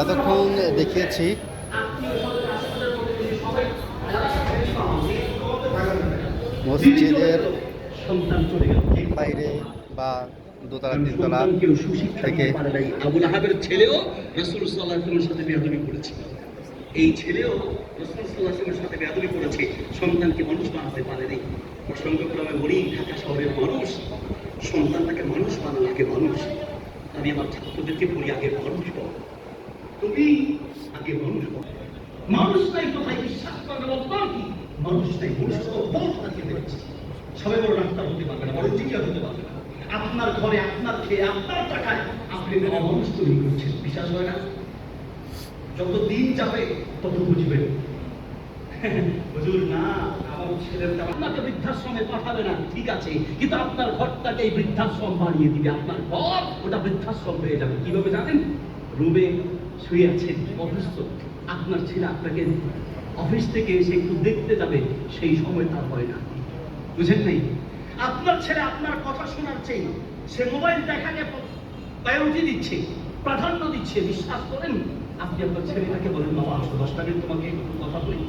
এতক্ষণ দেখিয়েছি মসজিদের বাইরে বা দোতলা তিনতলা থেকে আবুল আহাবের ছেলেও রাসূল সাল্লাল্লাহু আলাইহি ওয়াসাল্লামের সাথে বেয়াদবি করেছে। এই ছেলেও রাসূল সাল্লাল্লাহু আলাইহি ওয়াসাল্লামের সাথে বেয়াদবি করেছে, সন্তানকে মানুষ বানাতে পারেনি। প্রসঙ্গক্রমে বলি, ঢাকা শহরের মানুষ সন্তানটাকে মানুষ বানানো, আগে মানুষ। আমি আমার ছাত্রদেরকে বলি, আগে মানুষ বল, তুমি আগে মানুষ বল। মানুষ নাই কোথায় বিশ্বাস করবে বলতাম কি? মানুষ নাই, মানুষ তো বহুত থাকে বেড়েছে। সবাই বড় ডাক্তার হতে পারবে না, বড় ইঞ্জিনিয়ার হতে পারবে না। আপনার ঘরে আপনার খেয়ে আপনার টাকায় আপনি মানুষ তৈরি করছেন, বিশ্বাস হয় না? যত দিন যাবে তত বুঝবেন হুজুর না, আমার ছেলের আপনাকে বৃদ্ধাশ্রমে পাঠাবে না, ঠিক আছে, কিন্তু আপনার ঘরটাকে এই বৃদ্ধাশ্রম বানিয়ে দিবে। আপনার ঘর ওটা বৃদ্ধাশ্রম হয়ে যাবে। কিভাবে জানেন? রুমে শুয়ে আছেন অসুস্থ, আপনার ছেলে আপনাকে অফিস থেকে এসে একটু দেখতে যাবে, সেই সময় তার হয় না। বুঝেন নাই? আপনার ছেলে আপনার কথা শোনার চেয়ে সে মোবাইল দেখাকে প্রায়োরিটি দিচ্ছে, প্রাধান্য দিচ্ছে। বিশ্বাস করেন? আপনি আপনার ছেলেটাকে বলেন, বাবা আসো 10টা মিনিট তোমাকে একটু কথা বলি।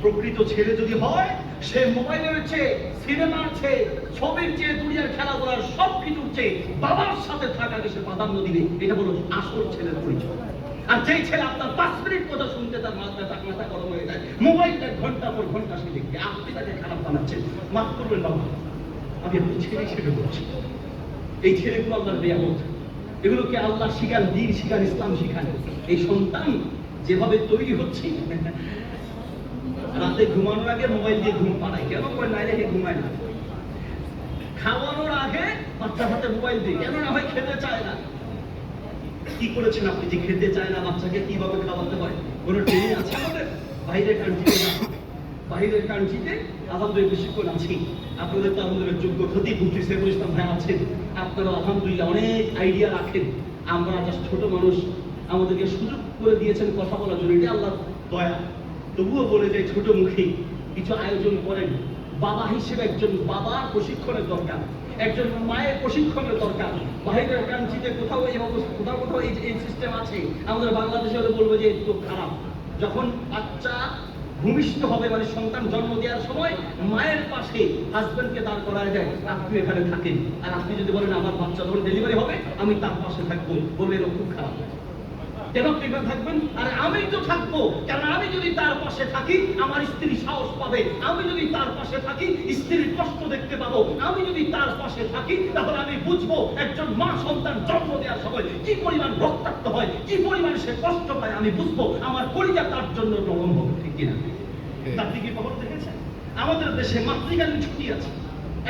প্রকৃত ছেলে যদি হয়, সে মোবাইলের চেয়ে, সিনেমার চেয়ে, ছবির চেয়ে, দুনিয়ার খেলাধুলার সব কিছুর চেয়ে বাবার সাথে থাকাকে সে প্রাধান্য দিবে। এটা হলো আসল ছেলের পরিচয়। আর যেই ছেলে আপনার 5 মিনিট কথা শুনতে তার মাথা গরম হয়ে যায়, মোবাইলটা ঘন্টা পর ঘন্টা সে দেখবে, আপনি তাকে খারাপ বানাচ্ছেন। মাফ করবেন বাবা, আমি আপনার ছেলে হিসেবে বলছি। এই ছেলেগুলো আল্লাহর নিয়ামত, এগুলোকে আল্লাহ শিখান, দ্বীন শিখান, ইসলাম শিখান। এই সন্তান যেভাবে তৈরি হচ্ছে, রাতে ঘুমানোর আগে মোবাইল দিয়ে ঘুম পাড়ায়, কেন করে? নাই রেখে ঘুমায় না। খাওয়ানোর আগে বাচ্চার হাতে মোবাইল দিয়ে, কেন না হয় খেতে চায় না। কি করেছেন আপনি যে খেতে চায় না? বাচ্চাকে কিভাবে খাওয়াতে হয় কোনো ট্রেনিং আছে আমাদের? বাইরের কান্ট্রিতে না, বাইরের কান্ট্রিতে আলহামদুলিল্লাহ বেশিক্ষণ আছি। আপনাদের তো আলহামদুলিল্লাহ যোগ্য ক্ষতি মুফতি সাইফুল ইসলাম ভাই আছেন, আপনারা আলহামদুলিল্লাহ অনেক আইডিয়া রাখেন। আমরা জাস্ট ছোট মানুষ, আমাদেরকে সুযোগ করে দিয়েছেন কথা বলার জন্য, এটা আল্লাহর দয়া। তবুও বলে যায় ছোট মুখে কিছু আয়োজন করেন। বাবা হিসেবে একজন বাবার প্রশিক্ষণের দরকার, একজন মায়ের প্রশিক্ষণের দরকার। বাইরের কান্ট্রিতে কোথাও এই অবস্থা, কোথাও কোথাও এই সিস্টেম আছে। আমাদের বাংলাদেশে হলে বলবো যে একটু খারাপ। যখন বাচ্চা ভূমিষ্ঠ হবে, মানে সন্তান জন্ম দেওয়ার সময় মায়ের পাশে হাজবেন্ডকে দাঁড় করায় দেয়, আপনি এখানে থাকেন। আর আপনি যদি বলেন আমার বাচ্চা ধরে ডেলিভারি হবে, আমি তার পাশে থাকবো, বললে এরকম খুব খারাপ। কেন আপনি থাকবেন? আর আমি তো থাকবো, কারণ আমি যদি তার পাশে থাকি আমার স্ত্রী সাহস পাবে। আমি যদি তার পাশে থাকি স্ত্রীর কষ্ট দেখতে পাবো। আমি যদি তার পাশে থাকি তাহলে আমি বুঝবো একজন মা সন্তান জন্ম দেওয়ার সময় কি পরিমাণ রক্তাক্ত হয়, কি পরিমাণ সে কষ্ট পায়। আমি বুঝবো আমার কলিজা তার জন্য নরম হবে, ঠিক কিনা? আপনি কি খবর দেখেছেন? আমাদের দেশে মাতৃকালীন ছুটি আছে।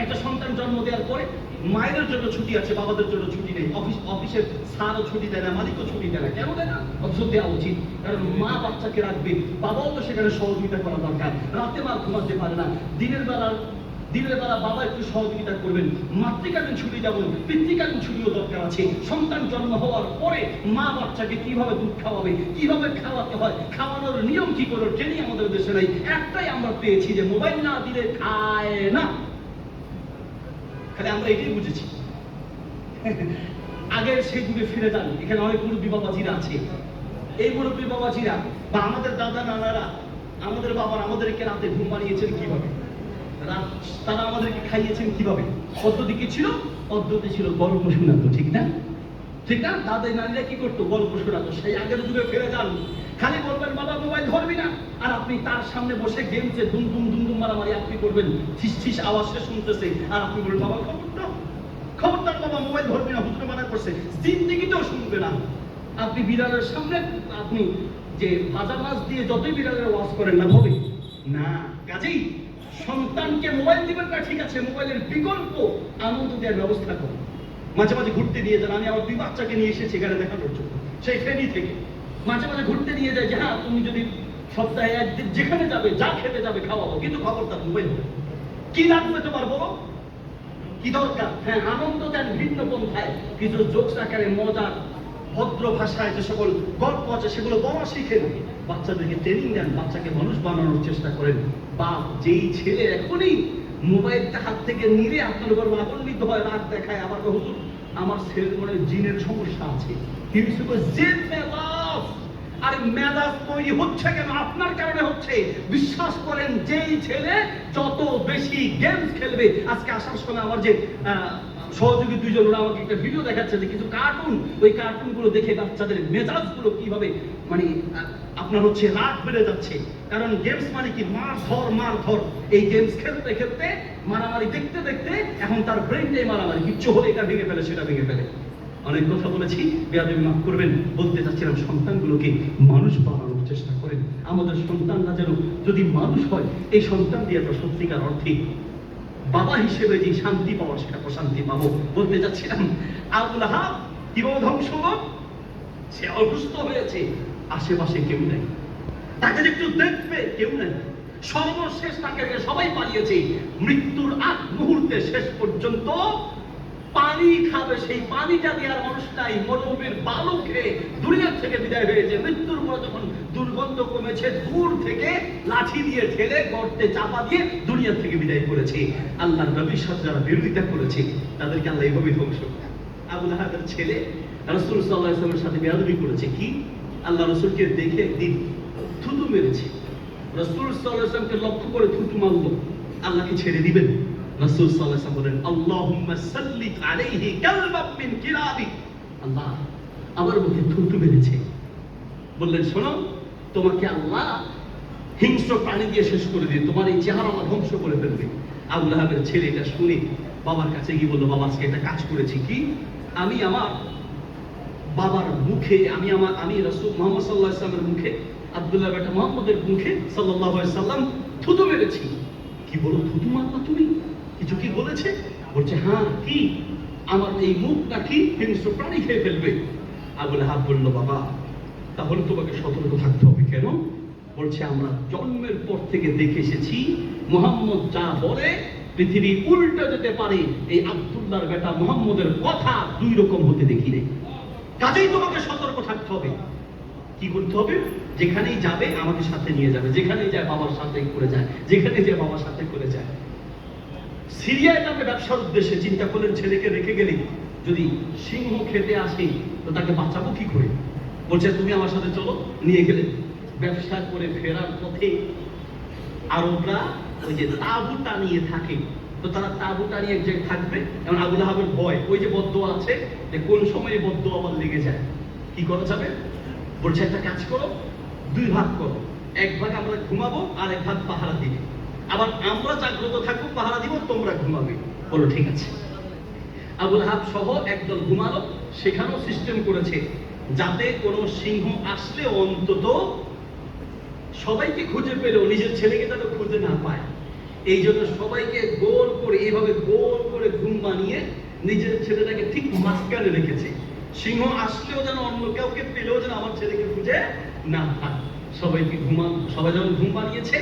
একটা সন্তান জন্ম দেওয়ার পরে মায়েদের জন্য ছুটি আছে, বাবাদের জন্য ছুটি নেই। অফিসের স্যারও ছুটি দেয় না, মালিকও ছুটি দেয় না। কেন দেয় না? অথচ দেওয়া উচিত, কারণ মা বাচ্চাকে রাখবে, বাবাও তো সেখানে সহযোগিতা করা দরকার। রাতে মা ঘুমাতে পারে না, দিনের বেলা বাবা একটু সহযোগিতা করবেন। মাতৃকালীন ছুটি যেমন, পিতৃকালীন ছুটিও দরকার আছে। সন্তান জন্ম হওয়ার পরে মা বাচ্চাকে কিভাবে দুধ খাওয়াবে, কিভাবে খাওয়াতে হয়, খাওয়ানোর নিয়ম কি করে, ট্রেনিং আমাদের দেশে নেই। একটাই আমরা পেয়েছি যে মোবাইল না দিলে খায় না। খালি আমরা এটাই বুঝেছি। আগের সেই যুগে ফিরে যান, এখানে অনেক মুরব্বী বাবাজিরা আছে। এই মুরব্বী বাবাজিরা বা আমাদের দাদা নানারা, আমাদের বাবার আমাদেরকে রাতে ঘুম পাড়িয়েছেন কিভাবে, তারা আমাদেরকে খাইয়েছেন কিভাবে? পদ্ধতি কি ছিল? পদ্ধতি ছিল গল্প শোনাতো, ঠিক না? ঠিক না? দাদাই নানিরা কি করতো? গল্প শোনাতো। সেই আগের যুগে ফিরে যান, খালি বলবেন বাবা মোবাইল ধরবি না, আর আপনি তার সামনে বসে গেমসে দুম দুম দুম দুম মারামারি আপনি করবেন, ঠিস ঠিস আওয়াজ সে শুনতেছে, আর আপনি বলবেন বাবা খবরদার বাবা মোবাইল ধরবি না, হুজুর মানা করছে। জিন্দেগিতেও শুনবে না। আপনি বিড়ালের সামনে আপনি যে ভাজা মাছ দিয়ে যতই বিড়ালের ওয়াজ করেন না, হবে না। কাজেই সন্তানকে মোবাইল দিবেন না, ঠিক আছে, মোবাইলের বিকল্প আনন্দ দেওয়ার ব্যবস্থা করুন। মাঝে মাঝে ঘুরতে নিয়ে যান। আমি আমার 2 বাচ্চাকে নিয়ে এসেছি এখানে দেখানোর জন্য, সেই ফেনী থেকে। মাঝে মাঝে ঘুরতে নিয়ে যায় যে হ্যাঁ তুমি যদি সপ্তাহে একদিন যেখানে যাবে, যা খেতে যাবে খাওয়াবো, কিন্তু খবরদার মোবাইল হবে। কি লাগবে তোমার বলো, কি দরকার? হ্যাঁ আনন্দ দেন ভিন্ন পন্থায়, কিছু জোকস আকারে মজার ভদ্র ভাষায় যে সকল গল্প আছে সেগুলো বলা শিখেন। বাচ্চাদেরকে ট্রেনিং দেন, বাচ্চাকে মানুষ বানানোর চেষ্টা করেন। বাপ যেই ছেলে এখনই মোবাইলটা হাত থেকে নিলে আপনার উপর রাগান্বিত হয়, রাগ দেখায়, আবার হুজুর আমার ছেলের মনে জিনের সমস্যা আছে। জিন মেজাজ, আর মেজাজ তৈরি হচ্ছে কেন? আপনার কারণে হচ্ছে। বিশ্বাস করেন, যেই ছেলে যত বেশি গেমস খেলবে, আজকে আসার সময় আমার যে সহযোগী দুইজন, ওরা আমাকে একটা ভিডিও দেখাচ্ছে যে কিছু কার্টুন, ওই কার্টুনগুলো দেখে বাচ্চাদের মেজাজগুলো কিভাবে মানে আপনার হচ্ছে রাগ বেড়ে যাচ্ছে। কারণ গেমস মানে কি, মার ধর মার ধর। এই গেমস খেলতে খেলতে, মারামারি দেখতে দেখতে এখন তার ব্রেনটাই মারামারি, কিচ্ছু হলে এটা ভেঙে ফেলে, সেটা ভেঙে ফেলে। অনেক কথা বলেছি, বেয়াদবি মাফ করবেন। বলতে চাচ্ছিলাম, সন্তানগুলোকে মানুষ বানানোর চেষ্টা করেন। আমাদের সন্তানরা যেন যদি মানুষ হয়, এই সন্তান দিয়ে আমরা সত্যিকার অর্থে বাবা হিসেবে যে শান্তি পাওয়ার, সেটা প্রশান্তি পাবো। বলতে চাচ্ছিলাম, আবু লাহাব কিভাবে ধ্বংস হলো? সে অসুস্থ হয়েছে, আশেপাশে কেউ নেই, তাকে একটু দেখবে কেউ নেই। সর্বশেষ তাকে সবাই পালিয়েছে। মৃত্যুর আগ মুহূর্তে শেষ পর্যন্ত পানি খাবে, সেই পানিটা দেওয়ার মানুষ নাই। মরুভূমির বালু খেয়ে দুনিয়ার থেকে বিদায় হয়েছে। মৃত্যুর পর যখন দুর্গন্ধ কমেছে, দূর থেকে লাঠি দিয়ে ঠেলে গর্তে চাপা দিয়ে দুনিয়ার থেকে বিদায় করেছে। আল্লাহর নবীর সাথে যারা বিরোধিতা করেছে, তাদেরকে আল্লাহ এইভাবে ধ্বংস করে। আবু লাহাবের ছেলে রাসূল সাল্লাল্লাহু আলাইহি ওয়াসাল্লামের সাথে বেয়াদবি করেছে। কি? আল্লাহ রাসূলকে দেখে একদিন থুতু মেরেছে। রাসূল সাল্লাল্লাহু আলাইহি ওয়াসাল্লামকে লক্ষ্য করে থুতু মারলো। আল্লাহকে ছেড়ে দিবেন? রাসূল সাল্লাল্লাহু আলাইহি ওয়াসাল্লাম বলেন, আল্লাহুম্মা সাল্লিত আলাইহি কালবাম মিন কিরাবি। আল্লাহ আমার মুখে থুতু মেরেছে। বললেন, শোনো, তোমাকে আল্লাহ হিংস্র প্রাণী দিয়ে শেষ করে দিয়ে তোমার এই চেহারা আল্লাহ ধ্বংস করে ফেলবে। আবু লাহাবের ছেলে এটা শুনে বাবার কাছে গিয়ে বললো, বাবা আজকে একটা কাজ করেছি। কি? আমি আমার বাবার মুখে, আমি রাসূল মুহাম্মদ সাল্লাল্লাহু আলাইহি ওয়াসাল্লামের মুখে, আব্দুল্লাহ বেটা মুহাম্মদের মুখে সাল্লাল্লাহু আলাইহি ওয়াসাল্লাম থুতু মেরেছি। কি বলো, থুতু মারলা তুমি? কিছু কি বলেছে? বলছে, হ্যাঁ। কি? আমার এই মুখটা কি হিংস্র প্রাণী খেয়ে ফেলবে। আবু লাহাব বলল, বাবা তাহলে তোমাকে সতর্ক থাকতে হবে। কেন? বলছে, আমরা জন্মের পর থেকে দেখে এসেছি মুহাম্মদ যা বলে পৃথিবী উল্টে যেতে পারে। এই আব্দুল্লাহর বেটা মুহাম্মদের কথা দুই রকম হতে দেখি নেই। কাজেই তোমাকে সতর্ক থাকতে হবে। কি করতে হবে? যেখানেই যাবে আমাকে সাথে নিয়ে যাবে, যেখানেই যায় বাবার সাথে করে যায়, যেখানে যায় বাবার সাথে করে যায়। সিরিয়ায় যাবে ব্যবসার উদ্দেশ্যে। চিন্তা করলেন, ছেলেকে রেখে গেলে যদি সিংহ খেতে আসে তো তাকে বাঁচাবো কি করে? বলছে, তুমি আমার সাথে চলো। নিয়ে গেলেন। ব্যবসা করে ফেরার পথে আরবরা ওই যে তাঁবুটা নিয়ে থাকে, তো তারা তাঁবুটা নিয়ে এক জায়গায় থাকবে। এবং আবু লাহাবের ভয়, ওই যে বদদোয়া আছে যে কোন সময় বদদোয়া আবার লেগে যায়, কি করা যাবে? বলছে, একটা কাজ করো, দুই ভাগ করো। এক ভাগ আমরা ঘুমাবো, আর এক ভাগ পাহারা দিবে। আবার আমরা জাগ্রত থাকবো, পাহারা দিব, তোমরা ঘুমাবে। বলো ঠিক আছে। আবু লাহাব সহ একদল ঘুমালো। সেখানেও সিস্টেম করেছে যাতে কোনো সিংহ আসলে অন্তত সবাইকে খুঁজে পেলেও নিজের ছেলেকে যেন খুঁজে না পায়। এই জন্য সবাইকে গোল করে, এইভাবে গোল করে ঘুম বানিয়ে নিজের ছেলেটাকে ঠিক মাঝখানে রেখেছে। সিংহ আসলেও যেন, অন্য কাউকে পেলেও যেন আমার ছেলেকে খুঁজে না পায়। সবাইকে সবাই যখন ঘুম বানিয়েছে,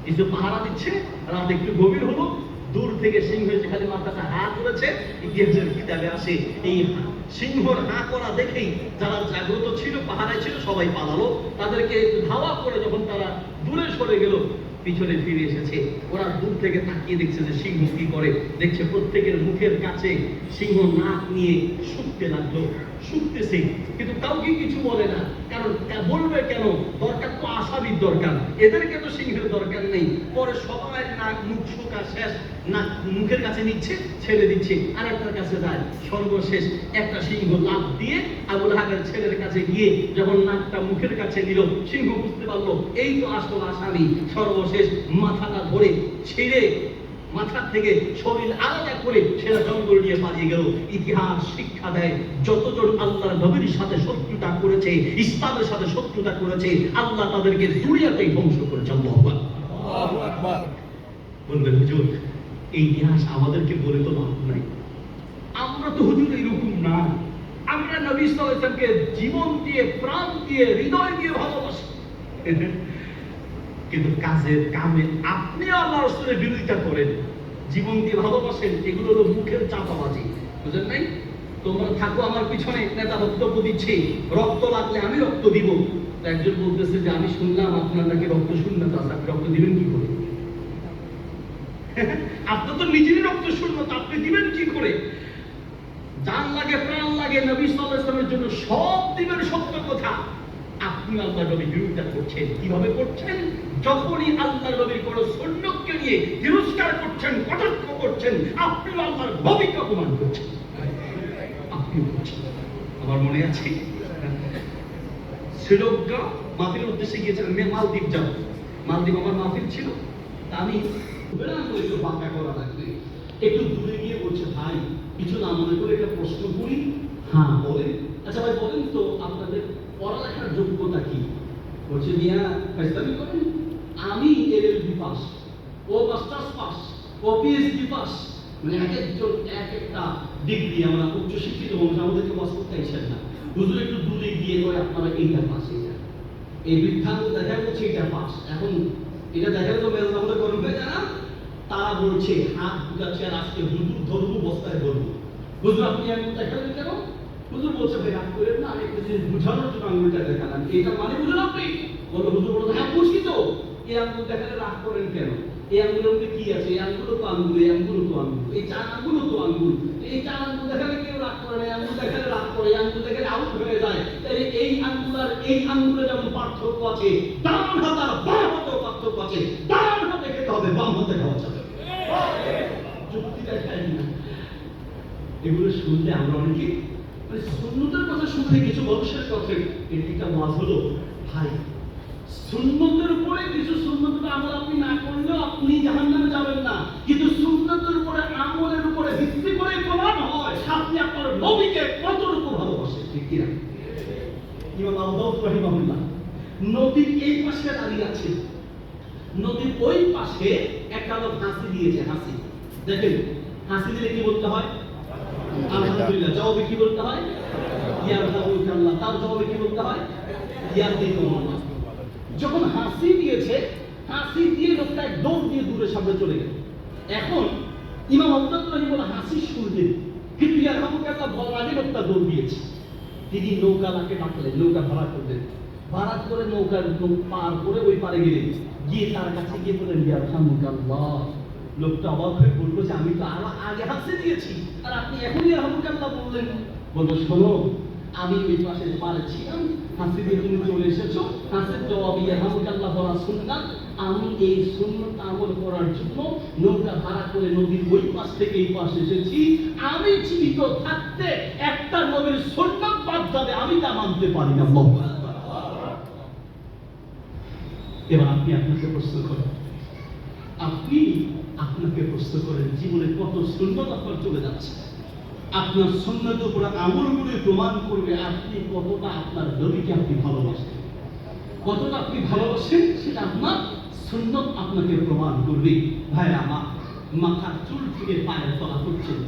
কিছু পাহারা দিচ্ছে। রাত একটু গভীর হলো, দূর থেকে সিংহ এসে খালি মাথাটা হা করেছে। ইতিহাসের কিতাবে আসে, এই সিংহর হা করা দেখেই যারা জাগ্রত ছিল, পাহারায় ছিল, সবাই পালালো। তাদেরকে ধাওয়া করে যখন তারা দূরে সরে গেল, পিছনে ফিরে এসেছে। ওরা দূর থেকে তাকিয়ে দেখছে যে সিংহ কি করে। দেখছে প্রত্যেকের মুখের কাছে সিংহ নাক নিয়ে শুকতে লাগলো। শুকতেছে, কিন্তু কাউকে কিছু বলে না। কারণ বলবে কেন? দরকার তো আসামির দরকার, এদেরকে তো সিংহের দরকার নেই। পরে সবাই নাক মুখ শুকা শেষ, নাক মুখের কাছে নিচ্ছে, ছেড়ে দিচ্ছে, আর একটার কাছে যায়। সর্বশেষ একটা সিংহ লাফ দিয়ে আবু লাহাবের ছেলের কাছে গিয়ে যখন নাকটা মুখের কাছে নিল, সিংহ বুঝতে পারলো এই তো আসল আসামি। সর্বশেষ মাথাটা ধরে ছিঁড়ে মাথা থেকে শরীর আলাদা করে সেটা জঙ্গল নিয়ে পালিয়ে গেল। ইতিহাস শিক্ষা দেয়, যতজন আল্লাহর নবীর সাথে শত্রুতা করেছে, ইসলামের সাথে শত্রুতা করেছে, আল্লাহ তাদেরকে দুনিয়াতেই ধ্বংস করেছে। আল্লাহু আকবার। বলবেন, হুজুর এই ইতিহাস আমাদেরকে বলে তো লাভ নাই, আমরা তো হুজুর এরকম না। আমরা নবী সাল্লাল্লাহু আলাইহি ওয়াসাল্লামকে জীবন দিয়ে, প্রাণ দিয়ে, হৃদয় দিয়ে ভালোবাসি। কিন্তু কাজের কামে আপনি আল্লাহ রাসূলের বিরোধিতা করেন, জীবন দিয়ে ভালোবাসেন, এগুলো হলো মুখের চাপাবাজি। বুঝেন নাই? তোমরা থাকো আমার পিছনে, নেতা বক্তব্য দিচ্ছে, রক্ত লাগলে আমি রক্ত দিব। একজন বলতেছে যে আমি শুনলাম আপনার নাকি রক্ত শূন্যতা আছে, আপনি রক্ত দিবেন কি করে? আপনার তো নিজেরই রক্ত শূন্যতা, আপনি দিবেন কি করে? জান লাগে, প্রাণ লাগে, নবী সাল্লাল্লাহু আলাইহি ওয়াসাল্লামের জন্য সব দিবেন সত্য কথা। আপনি আল্লাহ নবীর বিরোধিতা করছেন। কিভাবে করছেন? যখনই আল্লাহ নবীর কোন সুন্নতকে নিয়ে তিরস্কার করছেন, কটাক্ষ করছেন, আপনি আল্লাহর নবীকে অপমান করছেন। আপনি করছেন। আমার মনে আছে শ্রীলঙ্কা মাহফিলের উদ্দেশ্যে গিয়েছিলাম, মালদ্বীপ যাব। মালদ্বীপ আমার মাহফিল ছিল। তা আমি একটু বাঁকা করা লাগবে, একটু দূরে গিয়ে বলছে, ভাই কিছু না মনে করে একটা প্রশ্ন করি। হ্যাঁ বলেন। আচ্ছা ভাই বলেন তো আপনাদের পড়ালেখার যোগ্যতা কি? বলছে মিয়া ফাইজলামি করেন, আমি এলএলবি পাস, ও মাস্টার্স পাস, ও পিএইচডি পাস। মানে এক একজন এক একটা ডিগ্রি। আমরা উচ্চশিক্ষিত মানুষ, আমাদেরকে বাস করতে চাইছেন না। হুজুর একটু দূরে গিয়ে কয় আপনারা এইটা পাস, এইটা এই বৃদ্ধাঙ্গ দেখা যাচ্ছে এটা পাস। এখন এটা দেখা তো মেজাজ আমাদের গরম হয়ে যায় না? তারা বলছে হাত বুঝাচ্ছে আর আজকে হুজুর ধরবো, বস্তায় ধরবো। হুজুর আপনি আঙুল দেখালেন কেন? হুজুর বলছে ভাই রাগ করেন না, আমি একটা জিনিস বুঝানোর জন্য আঙুলটা দেখালাম। এটা মানে বুঝলেন আপনি? বললো হুজুর বললো হ্যাঁ বুঝি তো। এই আঙুল দেখালে রাগ করেন কেন? এই আঙুলের মধ্যে কি আছে? এই আঙুলও তো আঙুল, এই আঙুলও তো আঙুল, এই চার আঙুলও তো আঙুল। এই চার আঙুল দেখালে কেউ রাগ করে না, এই আঙুল দেখালে রাগ করে, এই আঙুল দেখালে আউট হয়ে যায়। তাই এই আঙুল আর এই আঙুলে যেমন পার্থক্য আছে, ডান হাত আর বাম হাতেও পার্থক্য আছে। ডান হাতে খেতে হবে, বাম হাতে খাওয়া যাবে। যুক্তি দেখায় না। এগুলো শুনলে আমরা অনেকে মানে সুন্নতের কথা শুনলে কিছু মানুষের কথা এটা ওয়াজ হলো ভাই সুন্নতের উপরে কিছু সুন্নতের আমল আপনি না করলেও আপনি জাহান্নামে যাবেন না, কিন্তু সুন্নতের উপরে আমলের উপরে ভিত্তি করে প্রমাণ হয় আপনি আপনার নবীকে কতটুকু ভালোবাসেন। ঠিক কিনা? ইমাম আবু দাউদ রাহিমাহুল্লাহ নদীর এই পাশে দাঁড়িয়ে আছে, নদীর ওই পাশে একটা লোক হাসি দিয়েছে। হাসি দেখেন, হাসি দিলে কি বলতে হয়? আলহামদুলিল্লাহ। জবাবে কি বলতে হয়? ইয়ারহামুকাল্লাহ। তার জবাবে কি বলতে হয়? ইয়ারহামুকাল্লাহ। যখন হাসি দিয়েছে, হাসি দিয়ে লোকটা দৌড় দিয়ে দূরে সামনে চলে গেল। এখন ইমাম আবু দাউদ রাহিমাহুল্লাহ হাসি শুনলেন, কিন্তু ইয়ারহামুকাল্লাহ বলার আগে লোকটা দৌড় দিয়েছে। তিনি নৌকালাকে ডাকলেন, নৌকা ভাড়া করলেন। ভাড়া করে নৌকার পার করে ওই পারে গেলেন, গিয়ে তার কাছে গিয়ে বললেন ইয়ারহামুকাল্লাহ। লোকটা অবাক হয়ে বললো যে আমি তো আরো আগে হাসি দিয়েছি আর আপনি এখনই ইয়ারহামুকাল্লাহ বললেন। বললো শোনো, আমি ওই পাশে পারে ছিলাম, হাসি দিয়ে তুমি চলে এসেছো, হাসির জবাব ইয়ারহামুকাল্লাহ বলা সুন্নাত। আমি এই সুন্নাত আমল করার জন্য নৌকা ভাড়া করে নদীর ওই পাশ থেকে এই পাশে এসেছি। আমি জীবিত থাকতে একটা নবীর সুন্নাত বাদ যাবে আমি তা মানতে পারি না। এবার আপনি আপনাকে প্রশ্ন করেন, আপনি আপনাকে প্রশ্ন করেন জীবনে কত সুন্নাত আপনার চলে যাচ্ছে। আপনার সুন্নাতের উপর আমল করে প্রমাণ করবে আপনি কতটা আপনার নবীকে আপনি ভালোবাসেন। কতটা আপনি ভালোবাসেন সেটা আপনার সুন্নাত আপনাকে প্রমাণ করবে। ভাইরা আমার, মাথার চুল থেকে পায়ের তলা করছেন,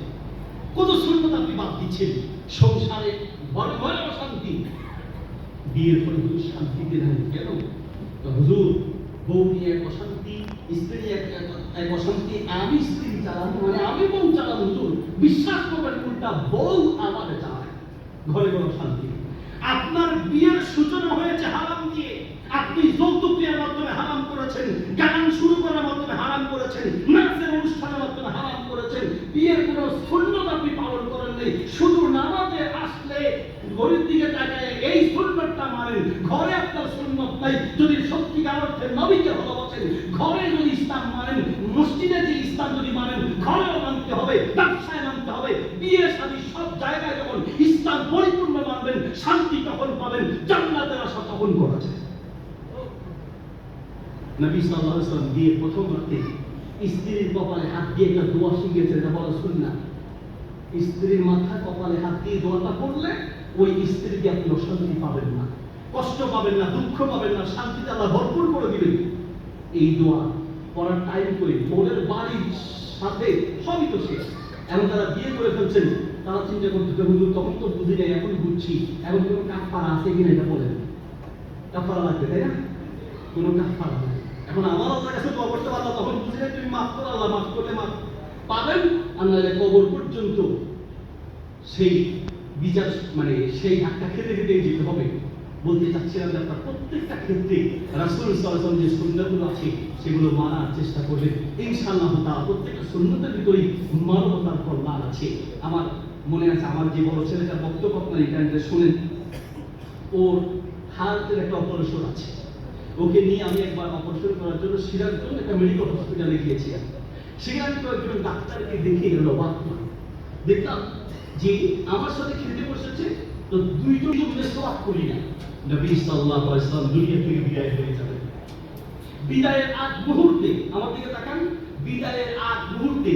কত সুন্নাত আপনি বাদ দিচ্ছেন। সংসারে ঘরে ঘরে অশান্তি, বিয়ের পরে হুজুর শান্তিতে নাই কেন? হুজুর বউ নিয়ে এক অশান্তি, স্ত্রী এক অশান্তি, আমি স্ত্রী চালানো মানে আমি বউ চালানো। হুজুর বিশ্বাস করবেন উল্টা বউ আমাকে চালায়, ঘরে ঘরে শান্তি। আপনার বিয়ের সূচনা হয়েছে হারাম দিয়ে, আপনি যৌতুক দেওয়ার মাধ্যমে হারাম করেছেন, গান শুরু করার মাধ্যমে হারাম করেছেন, নাচের অনুষ্ঠানের মাধ্যমে হারাম করেছেন। বিয়ের কোনো সুন্নাত আপনি পালন করেন নাই, শুধু নামাজে আসলে ঘড়ির দিকে তাকায় এই সুন্নাতটা মানেন। ঘরে আপনার সুন্নাত নাই। যদি সত্যিকার অর্থে নবীকে ভালোবাসেন, ঘরে যদি ইসলাম মানেন, মসজিদে যে ইসলাম যদি মানেন, ঘরেও মানতে হবে, ব্যবসায় মানতে হবে, বিয়ে শাদী সব জায়গায় যখন ইসলাম পরিপূর্ণ মানবেন, শান্তি তখন পাবেন, জান্নাতের আশা তখন করা যায়। নবী সাল্লাল্লাহু আলাইহি ওয়াসাল্লাম বিয়ের প্রথম রাতে স্ত্রীর কপালে হাত দিয়ে একটা দোয়া শিখিয়েছেন, এটা বলা সুন্নাত। স্ত্রীর মাথা কপালে হাত দিয়ে দোয়াটা পড়লে ওই স্ত্রীকে আপনি অশান্তি পাবেন না, কষ্ট পাবেন না, দুঃখ পাবেন না, শান্তিতে আল্লাহ ভরপুর করে দিবেন। এই দোয়া পড়ার টাইম করে বোনের বাড়ির সাথে সবই তো শেষ। এখন তারা বিয়ে করে ফেলছেন, তারা চিন্তা করতে হুজুর তখন তো বুঝি নাই, এখন বুঝছি, এখন কোনো কাফারা আছে কিনা এটা বলেন। কাফারা লাগবে তাই না? কোনো কাফারা নাই। এখন আমার আল্লাহর কাছে দোয়া করতে পারলাম, তখন বুঝি নাই তুমি মাফ করো, আল্লাহ মাফ করলে মাফ পাবেন। আল্লাহ কবর পর্যন্ত সেই বিচার মানে সেই ধাক্কা খেতে খেতে যেতে হবে। বলতে চাচ্ছিলাম যে আপনার প্রত্যেকটা ক্ষেত্রে রাসূল সাল্লাল্লাহু আলাইহি ওয়াসাল্লাম যে সুন্নাতগুলো আছে সেগুলো মানার চেষ্টা করবেন। ইনশাআল্লাহ তাআলা প্রত্যেকটা সুন্নাতের ভিতরেই মানবতার কল্যাণ আছে। আমার মনে আছে আমার যে বড় ছেলেটার বক্তব্য আপনার ইন্টারনেটে শুনেন, ওর হার্টের একটা অপারেশন আছে। ওকে নিয়ে আমি একবার অপারেশন করার জন্য সিরাজগঞ্জ একটা মেডিকেল হসপিটালে গিয়েছিলাম। সেখানে কয়েকজন ডাক্তারকে দেখে অবাক হলাম। দেখলাম যে আমার সাথে খেতে বসেছে তো দুইজন মেসওয়াক করি না। নবী সাল্লাল্লাহু আলাইহি ওয়াসাল্লাম দুনিয়া থেকে বিদায় হয়ে যাবেন। বিদায়ের আগ মুহূর্তে আমার দিকে তাকান, বিদায়ের আগ মুহূর্তে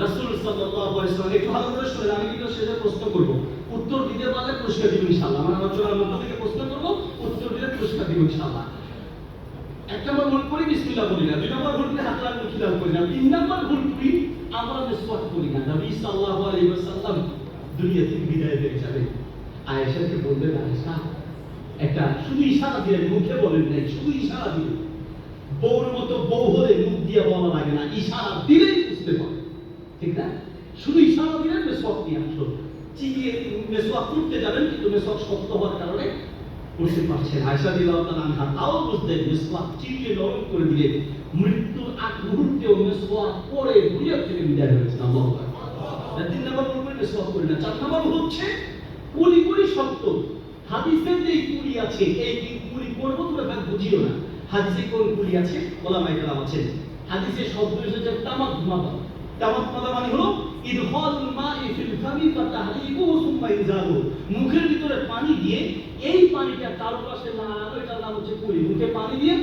রাসূল সাল্লাল্লাহু আলাইহি ওয়াসাল্লাম একটু ভালো করে শুনেন, আমি কিন্তু সেটা প্রশ্ন করব, উত্তর দিতে পারলে পুরস্কার দিব ইনশাআল্লাহ। আমার আলোচনার মধ্যে থেকে প্রশ্ন করব, উত্তর দিলে পুরস্কার দিব ইনশাআল্লাহ। এক নম্বর ভুল করি বিসমিল্লাহ বলি না, দুই নম্বর ভুল করি হাত লাগানো খিলাফ করি না, তিন নম্বর ভুল করি আমরা মিসওয়াক করি না। নবী সাল্লাল্লাহু আলাইহি ওয়াসাল্লাম দুনিয়া থেকে বিদায় হয়ে যাবেন। আয়েশাকে বললেন, আয়েশা একটা শুধু ইশারা দিলেন, মুখে বলেন নাই, শুধু ইশারা দিলেন। বউর মতো বউ হলে মুখ দিয়ে বলা লাগে না, ইশারা দিলেই বুঝতে পারে, ঠিক না? শুধু ইশারা দিলেন মেসওয়াক নিয়ে আসলো, চিবিয়ে মেসওয়াক করতে যাবেন কিন্তু মেসওয়াক শক্ত হওয়ার কারণে করতে পারছেন। আয়েশা রাদিয়াল্লাহু তাআলা আনহা তাও বুঝলেন, মেসওয়াক চিবিয়ে নরম করে দিলেন। মৃত্যুর আগ মুহূর্তেও মেসওয়াক পরে দুনিয়া থেকে বিদায় হয়েছেন। আল্লাহু আকবার। তিন নম্বর ভুল করে মেসওয়াক করি না। চার নম্বর হচ্ছে কুলি কুলি শক্ত। হাদিসের যে কুলি আছে, এই কুলি করবো তোমরা বুঝিও না। হাদিসে কোন কুলি আছে ওলামায়ে কেরাম আছেন, হাদিসে শব্দ এসেছে তামাদমাদা। তামাদমাদা মানে হলো ইদখালুল মা'i ফিল ফামি ফাতাহরিকুহু সুম্মা ইনজালু, মুখের ভিতরে পানি দিয়ে এই পানিটা চারপাশে নাড়ানো, এটার নাম হচ্ছে কুলি। মুখে পানি দিয়ে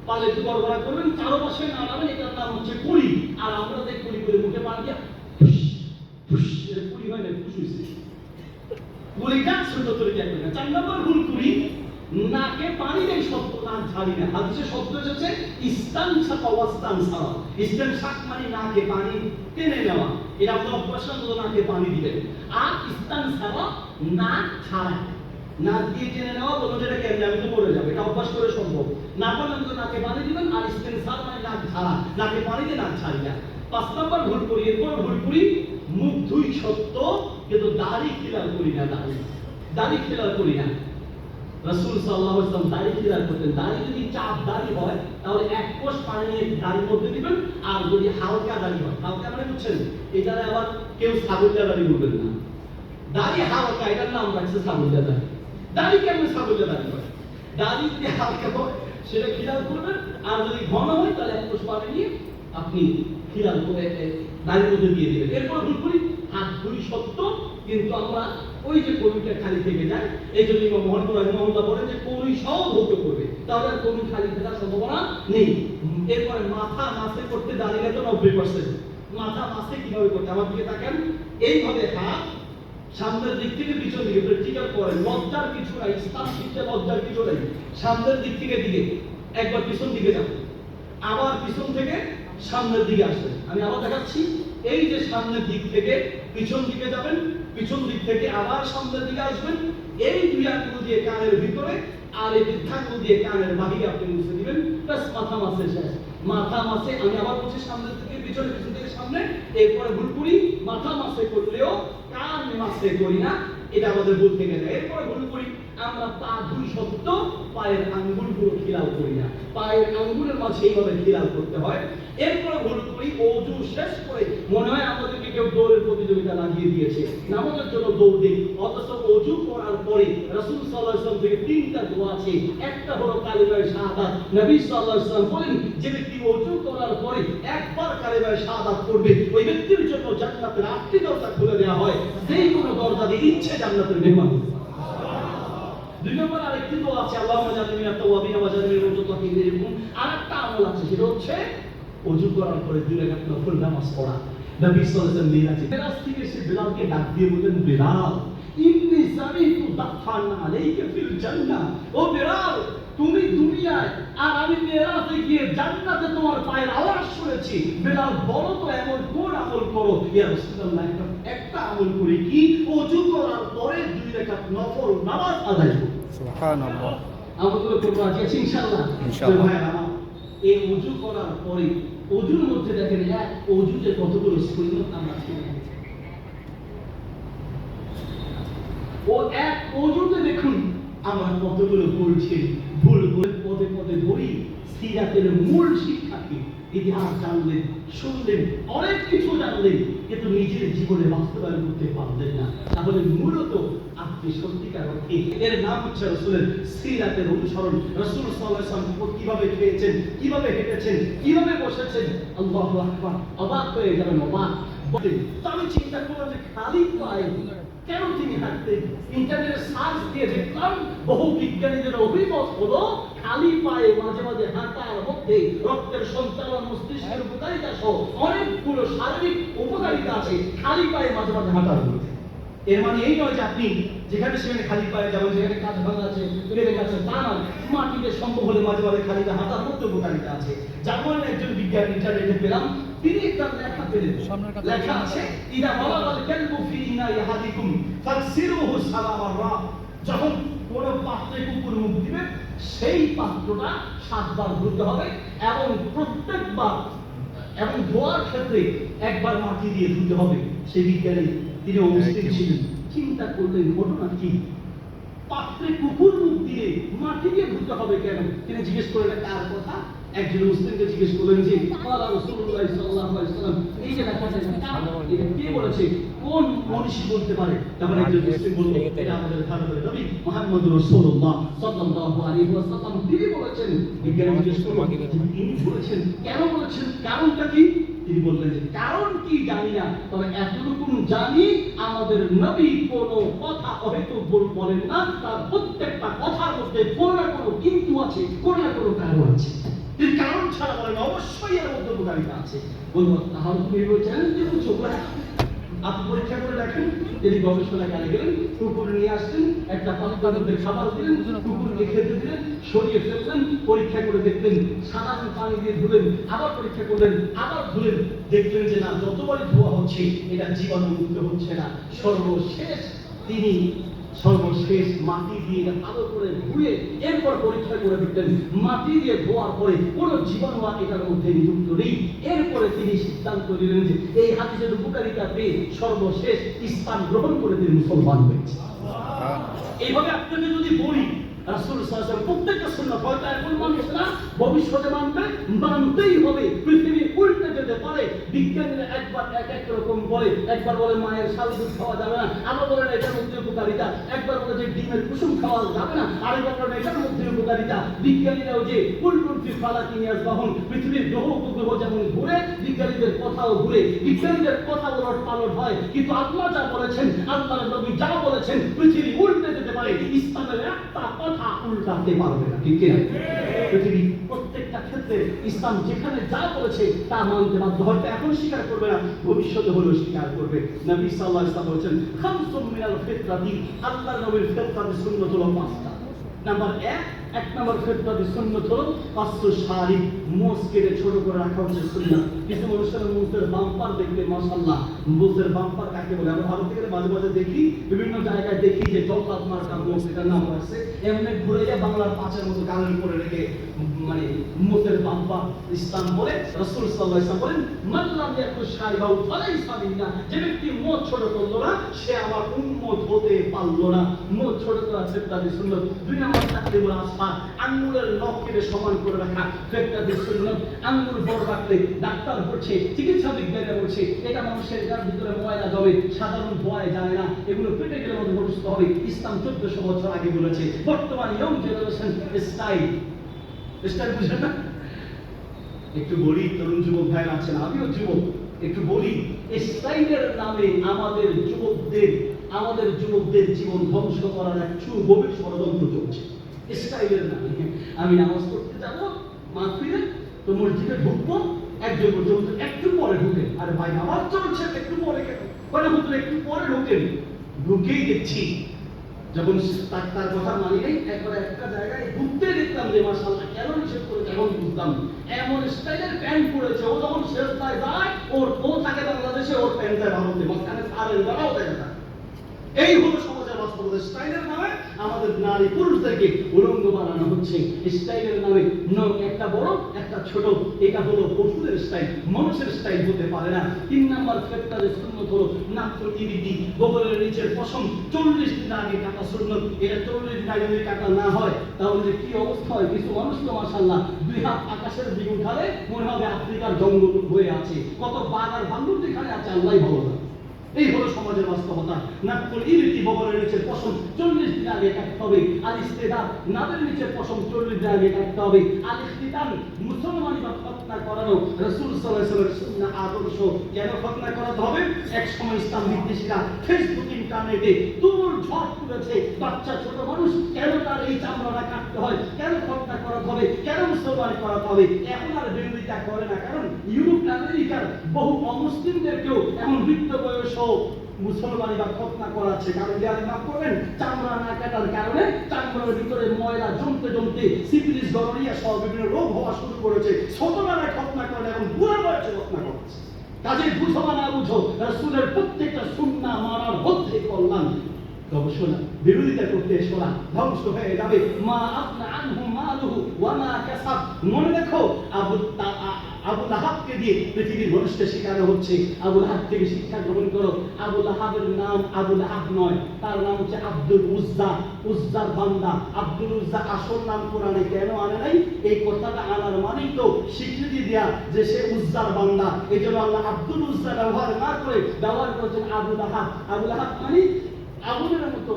পালে একটু গড়গড়া করবেন, চারপাশে নাড়াবেন, এটার নাম হচ্ছে কুলি। আর আমরা যে কুলি করে মুখে পানি দিয়ে ফুস ফুস, এটা কুলি হয় না, ফুস হইছে, কুলিটা ছোট করে দেখবেন না। চার নম্বর ভুল করি নাকে পানি দেয় শব্দ নাক ঝাড়ি না। হাদিসে শব্দ এসেছে ইস্তানশাকা ওয়াস্তানসারা। ইস্তানশাক মানে নাকে পানি টেনে নেওয়া, এটা আমরা অভ্যাস মতো নাকে পানি দিবেন। আর ইস্তানসারা নাক ছাড়া, নাক দিয়ে টেনে নেওয়া বলো যেটা কেমনে আমি তো পড়ে যাবে, এটা অভ্যাস করে সম্ভব। না পারলে তো নাকে পানি দিবেন। আর ইস্তানসার মানে নাক ছাড়া, নাকে পানি দিয়ে নাক ছাড়ি না। পাঁচ নম্বর ভুল করি, এরপর ভুল করি মুখ ধুই সত্য কিন্তু দাড়ি খিলাল করি না। দাড়ি খিলাল করি না। রাসূল সাল্লাল্লাহু আলাইহি ওয়াসাল্লাম দাড়ি খিলাল করতেন। দাড়ি যদি চাপ দাড়ি হয় তাহলে এক কোষ পানি নিয়ে দাড়ির মধ্যে দিবেন। আর যদি হালকা দাড়ি হয়, হালকা মানে বুঝছেন, এটারে আবার কেউ ছাগলের দাড়ি বলবেন না। দাড়ি হালকা, এটার নাম রাখছে ছাগলের দাড়ি। দাড়ি কেমন ছাগলের দাড়ি হয়? দাড়ি যদি হালকা হয় সেটা খিলাল করবেন, আর যদি ঘন হয় তাহলে এক কোষ পানি নিয়ে আপনি খিলাল করে দাড়ির মধ্যে দিয়ে দিবেন। এরপর ভুল করি হাত ধুই সত্য কিন্তু আমরা ওই যে কলুইটা খালি থেকে যায়, এই জন্য ইমাম মুহাম্মদ রাহিমাহুল্লাহ বলেন যে কলুই সহ ধৌত করবে, তাহলে আর কলুই খালি থাকার সম্ভাবনা নেই। এরপরে মাথা মাসে করতে দাঁড়িয়ে তো 90%। মাথা মাসে কিভাবে করতে, আমার দিকে তাকান, এইভাবে হাত সামনের দিক থেকে পিছন দিকে প্র্যাকটিক্যাল করেন। লজ্জার কিছু নাই, ইসলাম শিখতে লজ্জার কিছু নাই। সামনের দিক থেকে দিকে একবার পিছন দিকে যাবেন, আবার পিছন থেকে সামনের দিকে আসবেন। আমি আবার দেখাচ্ছি, এই যে সামনের দিক থেকে পিছন দিকে যাবেন, পিছন দিক থেকে আবার সামনের দিকে আসবেন। এই দুই আঙ্গুল দিয়ে কানের ভিতরে আর এই বৃদ্ধাঙ্গুল দিয়ে কানের বাহিরে আপনি মুছে দিবেন, প্লাস মাথা মাসে শেষ। মাথা মাসে আমি আবার বলছি সামনের থেকে পিছনে, পিছন থেকে সামনে। এরপরে ভুল করি মাথা মাসে করলেও কান মাসে করি না, এটা আমাদের ভুল থেকে যায়। এরপরে ভুল করি আমরা পা ধুই সত্য পায়ের আঙ্গুলগুলো খিলাল করি না, পায়ের আঙ্গুলের মাঝে এইভাবে খিলাল করতে হয়। এরপরে ভুল করি ওযু শেষ করে মনে হয় আমাদেরকে কেউ দৌড়ের প্রতিযোগিতা লাগিয়ে দিয়েছে, নামাজের জন্য দৌড় দিই, অথচ ওযু করার পরে রাসূল সাল্লাল্লাহু আলাইহি ওয়াসাল্লাম থেকে তিনটা দোয়া আছে। একটা হলো কালিমায়ে শাহাদাত। নবী সাল্লাল্লাহু আলাইহি ওয়াসাল্লাম বলেন যে ব্যক্তি ওযু করার পরে একবার কালিমায়ে শাহাদাত পড়বে ওই ব্যক্তির জন্য জান্নাতের 8টি দরজা খুলে দেওয়া হয়, যেই কোনো দরজা দিয়ে ইচ্ছে জান্নাতের মেহমান হবে। দুই নম্বর আরেকটি দোয়া আছে, আল্লাহুম্মা জাআলনি মিনাত তাওয়াবিন ওয়া জাআলনি মিনাল মুতাতাহহিরিন। এরকম আরেকটা আমল আছে, সেটা হচ্ছে ওযু করার পরে 2 রাকাত নফল নামাজ পড়া। নবী সাল্লাল্লাহু আলাইহি ওয়াসাল্লাম মিরাজ থেকে এসে বেলালকে ডাক দিয়ে বললেন, বেলাল ইন্নী সামিতু দাফান আলাইকা ফিল জান্নাহ। ও বেলাল, তুমি দুনিয়ায় আর আমি মিরাজে গিয়ে জান্নাতে তোমার পায়ের আওয়াজ শুনেছি। বেলাল বলো তো এমন কোন আমল করো? ইয়া রাসূলুল্লাহ, একটা আমল করি, কি ওযু করার পরে 2 রাকাত নফল নামাজ আদায় করব। সুবহানাল্লাহ। আমলগুলো করব আজকে ইনশাআল্লাহ। ইনশাআল্লাহ। এই ওযু করার পরে ওযুর মধ্যে দেখেন এক ওযুতে কতগুলো সুন্নাত আমরা শিখি। ও এক ওযুতে দেখুন আমরা কতগুলো বলছি, ভুল করে পদে পদে ধরি সিরাতের মূল শিক্ষা কি ইতিহাস জানলেন, শুনলেন, অনেক কিছু জানলেন, কিন্তু নিজের জীবনে বাস্তবায়ন করতে পারলেন না। তাহলে মূলত আপনি সত্যিকার অর্থে, এর নাম হচ্ছে রাসূলের সিরাতের অনুসরণ। রাসূল সাল্লাল্লাহু আলাইহি ওয়াসাল্লাম কিভাবে খেয়েছেন, কিভাবে হেঁটেছেন, কিভাবে বসেছেন, আল্লাহু আকবার, অবাক হয়ে যাবেন, অবাক। তো আমি চিন্তা করলাম যে খালি পায়ে কেন তিনি হাঁটতেন? ইন্টারনেটে সার্চ দিয়ে দেখলাম বহু বিজ্ঞানীদের অভিমত হলো খালি পায়ে মাঝে মাঝে হাঁটার মধ্যে রক্তের সঞ্চালন, মস্তিষ্কের উপকারিতা সহ অনেকগুলো শারীরিক উপকারিতা আছে খালি পায়ে মাঝে মাঝে হাঁটার মধ্যে। এর মানে এই নয় যে আপনি যেখানে সেখানে খালি পায়ে যাবেন, যেখানে কাজ ভাঙা আছে লেগে গেছে, তা নয়। মাটিতে সম্ভব হলে মাঝে মাঝে খালি পায়ে হাঁটার মধ্যে উপকারিতা আছে। যেমন একজন বিজ্ঞানী ইন্টারনেটে পেলাম, তিনি একটা লেখা পেলেন, লেখা আছে ইদা বালাগাল কালবু ফি ইনাই আহাদিকুম ফাগসিলুহু সালামা রাব। যখন কোন পাত্রে কুকুর মুখ দিবে, সেই পাত্রটা 7 বার ধুতে হবে এবং প্রত্যেকবার এবং ধোয়ার ক্ষেত্রে একবার মাটি দিয়ে ধুতে হবে। সেই বিজ্ঞানী তিনি অবস্থিত ছিলেন, চিন্তা করলেন ঘটনা কি, পাত্রে কুকুর মুখ দিয়ে মাটি দিয়ে ধুতে হবে কেন? তিনি জিজ্ঞেস করলেন কার কথা? একজন মুসলিমকে জিজ্ঞেস করলেন যে আল্লাহ রাসূলুল্লাহ সাল্লাল্লাহু আলাইহি ওয়াসাল্লাম, এই যে লেখাটা এটা কে বলেছে, কোন মনীষী বলতে পারে? তখন একজন মুসলিম বলল, এটা আমাদের ধারণা নবী মুহাম্মদ রাসূলুল্লাহ সাল্লাল্লাহু আলাইহি ওয়াসাল্লাম তিনি বলেছেন। বিজ্ঞানী জিজ্ঞেস করলেন তিনি বলেছেন, কেন বলেছেন, কারণটা কি? তিনি বললেন যে কারণ কি জানি না, তবে এতটুকু জানি আমাদের নবী কোনো কথা হয়তো বলেন না, তার প্রত্যেকটা কথার মধ্যে কোনো না কোনো কিন্তু আছে, কোনো না কোনো কারণ আছে। তিনি কারণ ছাড়া বলেন অবশ্যই এর মধ্যে উপকারিতা আছে। বলবো তাহলে তুমি বলছেন যে বুঝো আপনি পরীক্ষা করে দেখেন। তিনি গবেষণাগারে গেলেন, কুকুর নিয়ে আসলেন, একটা পাত্রের মধ্যে খাবার দিলেন, কুকুরকে খেতে দিলেন, সরিয়ে ফেললেন, পরীক্ষা করে দেখলেন, সাধারণ পানি দিয়ে ধুলেন, আবার পরীক্ষা করলেন, আবার ধুলেন, দেখলেন যে না, যতবারই ধোয়া হচ্ছে এটা জীবাণু মুক্ত হচ্ছে না। তিনি সর্বশেষ মাটি দিয়ে ভালো করে ধুয়ে এরপর পরীক্ষা করে দেখলেন, মাটি দিয়ে ধোয়ার পরে কোনো জীবাণু এটার মধ্যে নিযুক্ত নেই। এরপরে তিনি সিদ্ধান্ত নিলেন যে এই হাদিসের উপকারিতা পেয়ে সর্বশেষ ইসলাম গ্রহণ করে তিনি মুসলমান হয়েছে। এইভাবে আপনাকে যদি বলি রাসূল সাল্লাল্লাহু আলাইহি ওয়াসাল্লাম প্রত্যেকটা সুন্নাত হয়তো এখন মানুষ না, ভবিষ্যতে মানতেই হবে। পৃথিবী উল্টে যেতে পারে। বিজ্ঞানীরা একবার এক রকম বলে, একবার বলে মায়ের শাল দুধ খাওয়া যাবে না, আবার বলেন এটার মধ্যে উপকারিতা, একবার বলে যে ডিমের কুসুম খাওয়া যাবে না, আরেকবার বলেন এটার মধ্যে উপকারিতা। বিজ্ঞানীরাও যে কুলকুলফি ফালাকি নিয়াসবাহুন, পৃথিবীর গ্রহ উপগ্রহ যেমন ঘুরে, বিজ্ঞানীদের কথাও ঘুরে, বিজ্ঞানীদের কথা ওলট পালট হয়, কিন্তু আল্লাহ যা বলেছেন, আল্লাহর নবী যা বলেছেন, পৃথিবী উল্টে যেতে পারে, ইসলামের একটা কথা উল্টাতে পারবে না। ঠিক কিনা? পৃথিবী প্রত্যেকটা ক্ষেত্রে ইসলাম যেখানে যা বলেছে তা মানতে বাধ্য। হয়তো এখন স্বীকার করবে না, ভবিষ্যতে হলেও স্বীকার করবে। নবী সাল্লাল্লাহু আলাইহি ওয়াসাল্লাম বলেছেন খামসুম মিনাল ফিতরাতি, আল্লাহর নবীর ফিতরাতের সুন্নাত হলো 5টা। নাম্বার 1 নম্বর ফিতরাতের সুন্নাত হলো পাঁচটো শাড়ি মোজ কেটে ছোট করে রাখা হচ্ছে সুন্নাত। কিছু মানুষের মুখের বাম্পার দেখলে মাশাআল্লাহ, মুখের বাম্পার কাকে বলে? আমরা ভারত থেকে মাঝে মাঝে দেখি, বিভিন্ন জায়গায় দেখি যে জল্লাদ মার্কা মোজ, এটার নাম আছে, এমনি ঘুরে যায় বাংলার পাঁচের মতো গালের উপরে রেখে, মানে মুখের বাম্পার। ইসলাম বলে, রাসূল সাল্লাল্লাহু আলাইহি ওয়াসাল্লাম বলেন মান লাম ইয়াকুশ শারিবাহু ফালাইসা মিন্না, যে ব্যক্তি মুখ ছোট করলো না সে আমার উম্মত হতে পারলো না। মুখ ছোট করা ফিতরাতের সুন্নাত। 2 নম্বর তাকলিমুল আসফার, আঙ্গুলের নখ কেটে সমান করে রাখা ফিতরাতের সুন্নাত। আঙ্গুল বড় রাখলে ডাক্তার বলছে, চিকিৎসা বিজ্ঞানীরা বলছে এটা মানুষের গার ভিতরে ময়লা জমে, সাধারণ ধোয়ায় যায় না, এগুলো পেটে গেলে মধ্যে মুখস্থ হবে। ইসলাম 1400 বছর আগে বলেছে। বর্তমান ইয়ং জেনারেশন স্টাইল বুঝেন না? একটু বলি, তরুণ যুবক ভাই আছেন, আমিও যুবক, একটু বলি, স্টাইলের নামে আমাদের যুবকদের জীবন ধ্বংস করার এক গভীর ষড়যন্ত্র চলছে। স্টাইলের নামে আমি নামাজ পড়তে যাব মাহফিলে, তো মসজিদে ঢুকবো, একজন বলছে একটু পরে ঢুকে। আরে ভাই নামাজ চলছে, একটু পরে কেন? মানে হুজুর একটু পরে ঢুকেন, ঢুকেই দেখছি যখন তার কথা মানি নাই, একবার একটা জায়গায় ঢুকতে দেখলাম যে মাশাআল্লাহ কেন নিষেধ করে, কেমন বুঝলাম, এমন স্টাইলের প্যান্ট পরেছে। ও যখন শেষদায় যায়, ও থাকে বাংলাদেশে, ওর প্যান্ট যায় ভারতে, মাঝখানে সারের বেলাও দেখা যায়। এই হলো সমাজের বাস্তব। বলতে স্টাইলের নামে আমাদের নারী পুরুষদেরকে উলঙ্গ বানানো হচ্ছে। স্টাইলের নামে একটা বড় একটা ছোট, এটা হলো পশুদের স্টাইল, মানুষের স্টাইল হতে পারে না। 3 নাম্বার ফেতরার সুন্নত হলো নাকতুল ইবিদি, গোবরের নিচের পশম 40 দিন আগে কাটা সুন্নত। এটা 40 দিন আগে যদি কাটা না হয় তাহলে কি অবস্থা হয়? কিছু মানুষ তো মাশাআল্লাহ 2 হাত আকাশের দিকে উঠালে মনে হবে আফ্রিকার জঙ্গল হয়ে আছে, কত বাঘ আর ভাল্লুক যেখানে আছে আল্লাহই ভালো না। এই হলো সমাজের বাস্তবতা। নাকতুল ইবিদি, গোবরের নিচের পশম 40 দিন আগে কাটতে হবে। আল ইস্তিদার, নাদের নিচের পশম 40 দিন আগে কাটতে হবে। আল ইখতিতান, মুসলমানি বা খতনা করানো রাসূল সাল্লাল্লাহু আলাইহি ওয়াসাল্লামের সুন্নাহ আদর্শ। কেন খতনা করাতে হবে? এক সময় ইসলাম বিদ্বেষীরা ফেসবুক ইন্টারনেটে তুমুল ঝড় তুলেছে, বাচ্চা ছোট মানুষ কেন তার এই চামড়াটা কাটতে হয়, কেন খতনা করাতে হবে, কেন মুসলমানি করাতে হবে। এখন আর বিরোধিতা করে না, কারণ ইউরোপ আমেরিকার বহু অমুসলিমদেরকেও এমন বৃদ্ধ বয়স মুসলমানি বা খতনা করাচ্ছে। কারণ যারা মাফ করবেন, চামড়া না কাটার কারণে চামড়ার ভিতরে ময়লা জমতে জমতে সিফিলিস, গনোরিয়া সহ বিভিন্ন রোগ হওয়া শুরু করেছে। ছোটবেলায় খতনা করে এখন বুড়া বয়সে খতনা করছে। কাজে বুঝো বা না বুঝো, রাসূলের প্রত্যেকটা সুন্নাহ মানার মধ্যে কল্যাণ। গবেষণা বিরোধিতা করতে এসো না, ধ্বংস হয়ে যাবে। মা আপনা আনহু মালুহু ওয়া মা কাসাব। মনে দেখো আবু লাহাবকে দিয়ে পৃথিবীর মানুষকে শেখানো হচ্ছে। আবু লাহাব থেকে শিক্ষা গ্রহণ করো। আবু লাহাবের নাম আবু লাহাব নয়, তার নাম হচ্ছে আব্দুল উজ্জা, উজ্জার বান্দা। আব্দুল উজ্জা আসল নাম কোরআনে কেন আনে নাই? এই কথাটা আনার মানেই তো স্বীকৃতি দেয়া যে সে উজ্জার বান্দা। এই জন্য আল্লাহ আব্দুল উজ্জা ব্যবহার না করে ব্যবহার করেছেন আবু লাহাব। আবু লাহাব মানে আগুনের মতো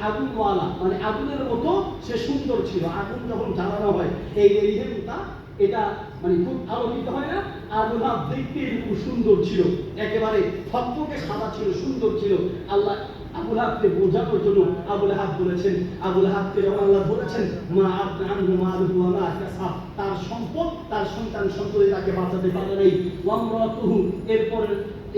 আগুনওয়ালা, মানে আগুনের মতো সে সুন্দর ছিল। আগুন যখন জ্বালানো হয় এই এরিয়াটা, এটা মানে খুব আলোকিত হয় না? আবু লাহাব দেখতে খুব সুন্দর ছিল, একেবারে ফকফকে সাদা ছিল, সুন্দর ছিল। আল্লাহ আবু লাহাবকে বোঝানোর জন্য আবু লাহাব বলেছেন, আবু লাহাবকে যখন আল্লাহ বলেছেন মা আপনা আনহু মালুহু ওয়া মা কাসাব, তার সম্পদ তার সন্তান সন্ততি তাকে বাঁচাতে পারে নাই। ওয়ামরাতুহু, এরপর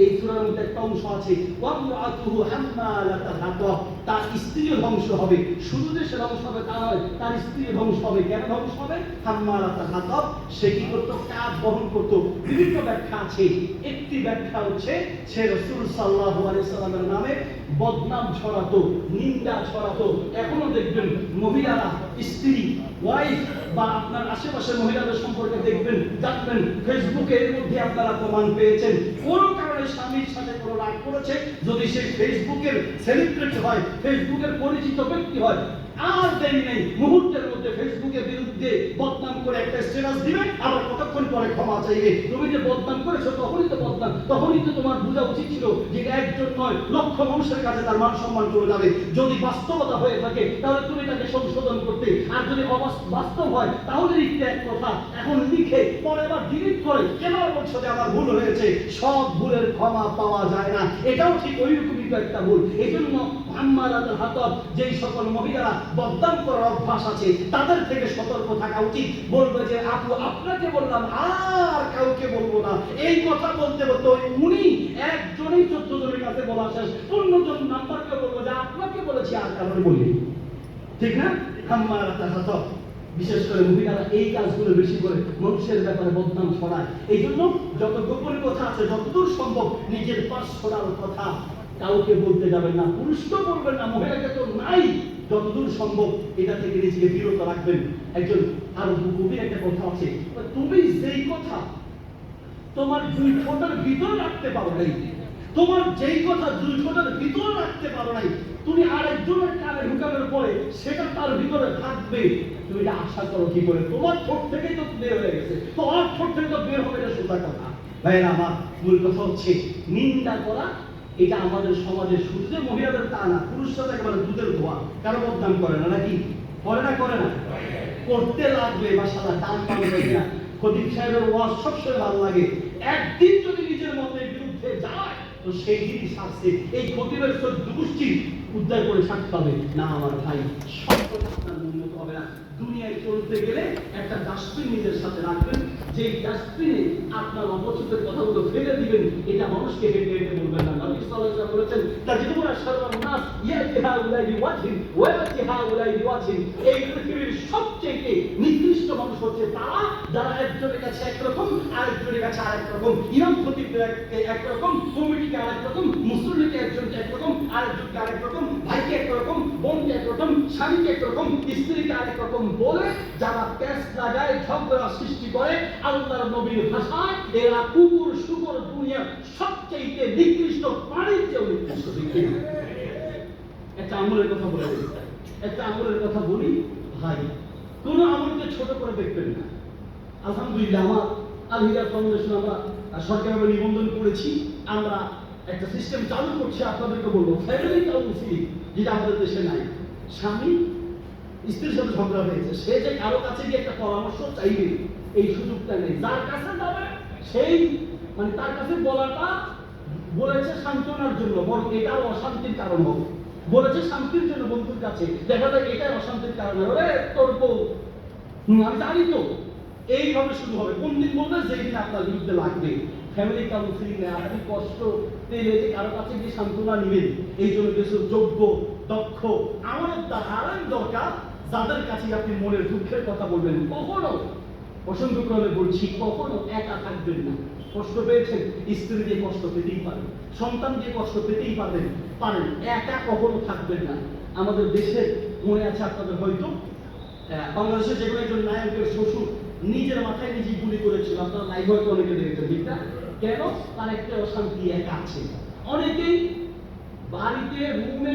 এই সূরার মধ্যে একটা অংশ আছে, ওয়ামরাতুহু হাম্মালাতাল হাতাব, তার স্ত্রীও ধ্বংস হবে। শুধু যে সে ধ্বংস হবে তা নয়, তার স্ত্রীও ধ্বংস হবে। কেন ধ্বংস হবে? হাম্মালাতাল হাতাব, সে কি করত? কাজ বহন করত। বিভিন্ন ব্যাখ্যা আছে। একটি ব্যাখ্যা হচ্ছে সে রাসূল সাল্লাল্লাহু আলাইহি সাল্লামের নামে বদনাম ছড়াতো, নিন্দা ছড়াতো। এখনো দেখবেন মহিলারা, স্ত্রী, ওয়াইফ বা আপনার আশেপাশের মহিলাদের সম্পর্কে দেখবেন, জানবেন ফেসবুকে এর মধ্যে আপনারা প্রমাণ পেয়েছেন। কোন কারণে স্বামীর সাথে কোনো রাগ করেছে, যদি সে ফেসবুকের সেলিব্রিটি হয়, ফেসবুকের পরিচিত ব্যক্তি হয়, আর দেরি নেই, মুহূর্তের মধ্যে ফেসবুকের বিরুদ্ধে বদনাম করে একটা স্ট্যাটাস দিবে, আবার কতক্ষণ পরে ক্ষমা চাইবে। তুমি যে বদনাম করেছো তখনই তো বদনাম, তখনই তো তোমার বোঝা উচিত ছিল যে একজন নয় লক্ষ মানুষের কাছে তার মান সম্মান চলে যাবে। যদি বাস্তবতা হয়ে থাকে তাহলে তুমি তাকে সংশোধন করতে, আর যদি বাস্তব হয় তাহলে লিখতে এক কথা, এখন লিখে পরে আবার ডিলিট করে কেন বলছো যে আমার ভুল হয়েছে। সব ভুলের ক্ষমা পাওয়া যায় না, এটাও ঠিক ওইরকমই একটা ভুল। এই জন্য হাম্মালাতুল হাতাব, যেই সকল মহিলারা বদনাম করার অভ্যাস আছে তাদের থেকে সতর্ক থাকা উচিত। বলবে যে আপু আপনাকে বললাম আর কাউকে বলবো না, এই কথা বলতে বলতে উনি একজনই 14 জনের কাছে বলা শেষ, 15 জন নাম্বারকে বলবো যে আপনাকে বলেছি আর কারণে বলি, ঠিক না? হাম্মালাতুল হাতাব, বিশেষ করে মহিলারা এই কাজগুলো বেশি করে মানুষের ব্যাপারে বদনাম ছড়ায়। এই জন্য যত গোপন কথা আছে যতদূর সম্ভব নিজের পার্সোনাল কথা কাউকে বলতে যাবেন না, পুরুষকেও বলবেন না, মহিলাকে তো নাই। যতদূর সম্ভব এটা থেকে নিজেকে বিরত রাখবেন। একজন আরো গভীর একটা কথা আছে, তুমি যেই কথা তোমার 2 ঠোঁটের ভিতর রাখতে পারো নাই, তোমার যেই কথা 2 ঠোঁটের ভিতর রাখতে পারো নাই, তুমি আরেকজনের কানে ঢুকানোর পরে সেটা তার ভিতরে থাকবে, তুমি এটা আশা করো কি করে? তোমার ঠোঁট থেকেই তো বের হয়ে গেছে, তোমার ঠোঁট থেকে তো বের হবে, এটা সোজা কথা। ভাইরা আমার, মূল কথা হচ্ছে নিন্দা করা। এটা আমাদের সমাজে শুধু যে মহিলাদের তা না, পুরুষরা একেবারে দুধের ধোয়া, কারো বদনাম করে না নাকি? করে না? করে না? করতে লাগবে বা সাদা টান টান করে না। খতিব সাহেবের ওয়াজ সবসময় ভালো লাগে। একদিন যদি নিজের মতের বিরুদ্ধে যায় তো সেই দিনই শাস্তি। এই খতিবের 14 গোষ্ঠী উদ্ধার করে শাস্তি পাবে না। আমার ভাই, সব কথা আপনার উন্নত হবে না। দুনিয়ায় চলতে গেলে একটা ডাস্টবিন নিজের সাথে রাখবেন, যে ডাস্টবিনে আপনার অপছন্দের কথাগুলো ফেলে দিবেন, এটা মানুষকে হেঁটে হেঁটে বলবেন না। নবী সাল্লাল্লাহু আলাইহি ওয়াসাল্লাম বলেছেন, তাজিদুনা শাররান নাস ইয়াতি হাউলাই বিওয়াজহিন ওয়া ইয়াতি হাউলাই বিওয়াজহিন। এই পৃথিবীর সবচেয়ে নিকৃষ্ট মানুষ হচ্ছে তারা যারা একজনের কাছে একরকম আরেকজনের কাছে আরেক রকম, ইমাম খতিবকে একরকম, কমিটিকে আরেক রকম, মুসল্লিকে একজনকে একরকম, আরেকজনকে আরেক রকম, ভাইকে স্বামীকে একরকম, স্ত্রীকে আরেক রকম বলে যারা প্যাঁচ লাগায়, ঝগড়া সৃষ্টি করে, আল্লাহর নবীর ভাষায় এরা কুকুর শুকর দুনিয়ার সবচেয়ে নিকৃষ্ট প্রাণীর চেয়েও নিকৃষ্ট। একটা আমলের কথা বলে দিই, একটা আমলের কথা বলি ভাই, কোন আমলকে ছোট করে দেখবেন না। আলহামদুলিল্লাহ আমার আল হিদা ফাউন্ডেশন আমরা সরকারিভাবে নিবন্ধন করেছি, আমরা একটা সিস্টেম চালু করছি। আপনাদেরকে বলবো ফ্যামিলি কাউন্সিলিং, যেটা আমাদের দেশে নাই। স্বামী স্ত্রীর সাথে ঝগড়া হয়েছে, সে যে কারো কাছে গিয়ে একটা পরামর্শ চাইবে এই সুযোগটা নেই। যার কাছে যাবে সেই মানে তার কাছে বলাটা বলেছে সান্ত্বনার জন্য, বরং এটাও অশান্তির কারণ হবে। বলেছে শান্তির জন্য বন্ধুর কাছে, দেখা যায় এটাই অশান্তির কারণ। ওরে তোর বউ, আমি জানি তো। এইভাবে শুরু হবে। কোন দিন বলবে? যেই দিন আপনার বিরুদ্ধে লাগবে। ফ্যামিলি কাউন্সিলিং এ আপনি কষ্ট পেলে যে কারো কাছে গিয়ে সান্ত্বনা নেবেন, এই জন্য কিছু যোগ্য, দক্ষ, আমাদের দ্বারা দরকার, যাদের কাছে আপনি মনের দুঃখের কথা বলবেন। কখনো, প্রসঙ্গক্রমে বলছি, কখনো একা থাকবেন না। কষ্ট পেয়েছেন, স্ত্রী দিয়ে কষ্ট পেতেই পারেন, সন্তান দিয়ে কষ্ট পেতেই পারেন, একা কখনো থাকবেন না। আমাদের দেশের মনে আছে আপনাদের হয়তো, বাংলাদেশে যেগুলো একজন নায়কের শ্বশুর নিজের মাথায় নিজেই গুলি করেছিল, আপনারা লাইভ হয়তো অনেকে দেখেছেন, ঠিক না? কেন? তার একটা অশান্তি একা আছে। অনেকেই বাড়িতে, রুমে,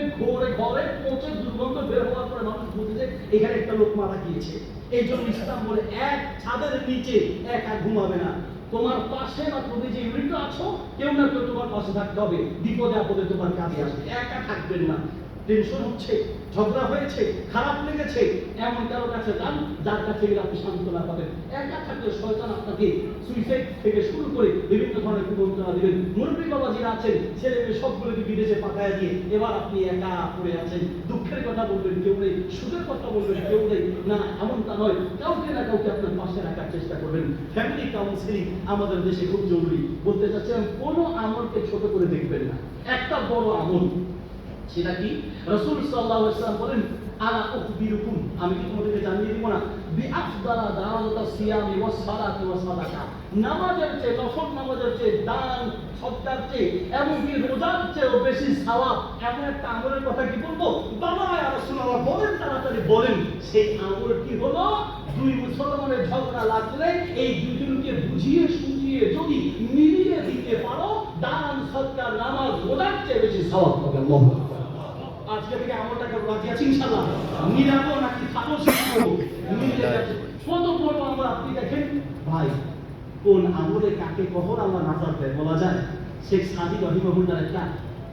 ঘরে পৌঁছে দুর্গন্ধ বের হওয়ার পরে মানুষ বুঝেছে এখানে একটা লোক মারা গিয়েছে। এই জন্য ইসলাম বলে এক ছাদের নিচে একা ঘুমাবে না। তোমার পাশে বা তুমি যে মৃত আছো, কেউ না কেউ তোমার পাশে থাকতে হবে, বিপদে আপদে তোমার কাজে আসবে। একা থাকবেন না। টেনশন হচ্ছে, ঝগড়া হয়েছে, খারাপ লেগেছে, এমন কারো কাছে যান যার কাছে গেলে আপনি সান্ত্বনা পাবেন। একা থাকলে শয়তান আপনাকে সুইসাইড থেকে শুরু করে বিভিন্ন ধরনের কুমন্ত্রণা দিবেন। মুরব্বী বাবা যারা আছেন, ছেলে মেয়ে সবগুলোকে বিদেশে পাঠায় দিয়ে এবার আপনি একা পড়ে আছেন। দুঃখের কথা বলবেন কেউ নেই, সুখের কথা বলবেন কেউ নেই। না, এমনটা নয়, কাউকে না কাউকে আপনার পাশে রাখার চেষ্টা করবেন। ফ্যামিলি কাউন্সিলিং আমাদের দেশে খুব জরুরি। বলতে চাচ্ছিলাম, কোনো আমলকে ছোট করে দেখবেন না। একটা বড় আমল, সেটা কি? রাসূল সাল্লাল্লাহু আলাইহি ওয়াসাল্লাম বলেন, আলা উখবিরুকুম, আমি কি তোমাদেরকে জানিয়ে দিব না, বিআফদালা দারাজাতাস সিয়ামি ওয়াস সালাতি ওয়াস সাদাকা, নামাজের চেয়ে, নফল নামাজের চেয়ে, দান সদকার চেয়ে, এমনকি রোজার চেয়েও বেশি সওয়াব এমন একটা আমলের কথা কি বলবো? বাবা ইয়া রাসূলুল্লাহ বলেন, তাড়াতাড়ি বলেন। সেই আমল কি হলো? দুই মুসলমানের ঝগড়া লাগলে এই দুজনকে বুঝিয়ে সুঝিয়ে যদি মিলিয়ে দিতে পারো, দান সদকার নামাজ রোজার চেয়ে বেশি সওয়াব পাবে। আল্লাহু আকবার। আজকে থেকে আমলটাকে রাজি আছি ইনশাআল্লাহ। মিলাবো নাকি খাবো শিখবো, মিলে যাচ্ছে। কত বড় আমল আপনি দেখেন ভাই, কোন আমলে কাকে কখন আল্লাহ নাজাত দেয় বলা যায়। শেখ সাদি রহিমাহুল্লাহ একটা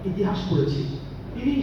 ইতিহাস করেছি। তিনি